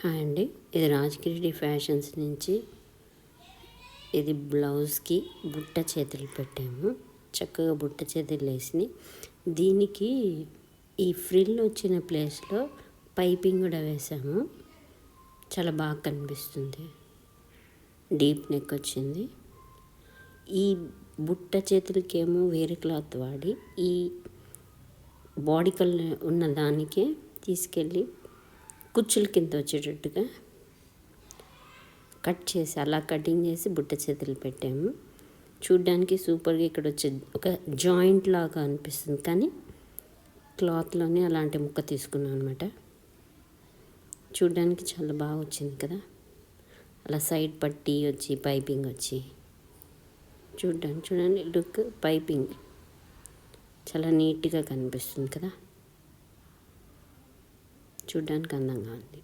Hi అండి, ఇది Rajgir fashions నుంచి ఇది బ్లౌజ్కి బుట్ట చేతులు పెట్టాము. చక్కగా బుట్ట చేతులు వేసి దీనికి ఈ ఫ్రిల్ వచ్చిన ప్లేస్లో పైపింగ్ కూడా వేసాము. చాలా బాగా కనిపిస్తుంది. డీప్ నెక్ వచ్చింది. ఈ బుట్ట చేతులకేమో వేరే క్లాత్ వాడి ఈ బాడీ కలర్ ఉన్న దానికే తీసుకెళ్ళి కుచ్చుల కింద వచ్చేటట్టుగా కట్ చేసి అలా కటింగ్ చేసి బుట్ట చేతులు పెట్టాము. చూడ్డానికి సూపర్గా ఇక్కడ వచ్చే ఒక జాయింట్ లాగా అనిపిస్తుంది, కానీ క్లాత్లోనే అలాంటి ముక్క తీసుకున్నాను అనమాట. చూడ్డానికి చాలా బాగా వచ్చింది కదా. అలా సైడ్ పట్టి వచ్చి పైపింగ్ వచ్చి చూడండి లుక్ పైపింగ్ చాలా నీట్గా కనిపిస్తుంది కదా. చూడ్డానికి అందంగా ఉంది.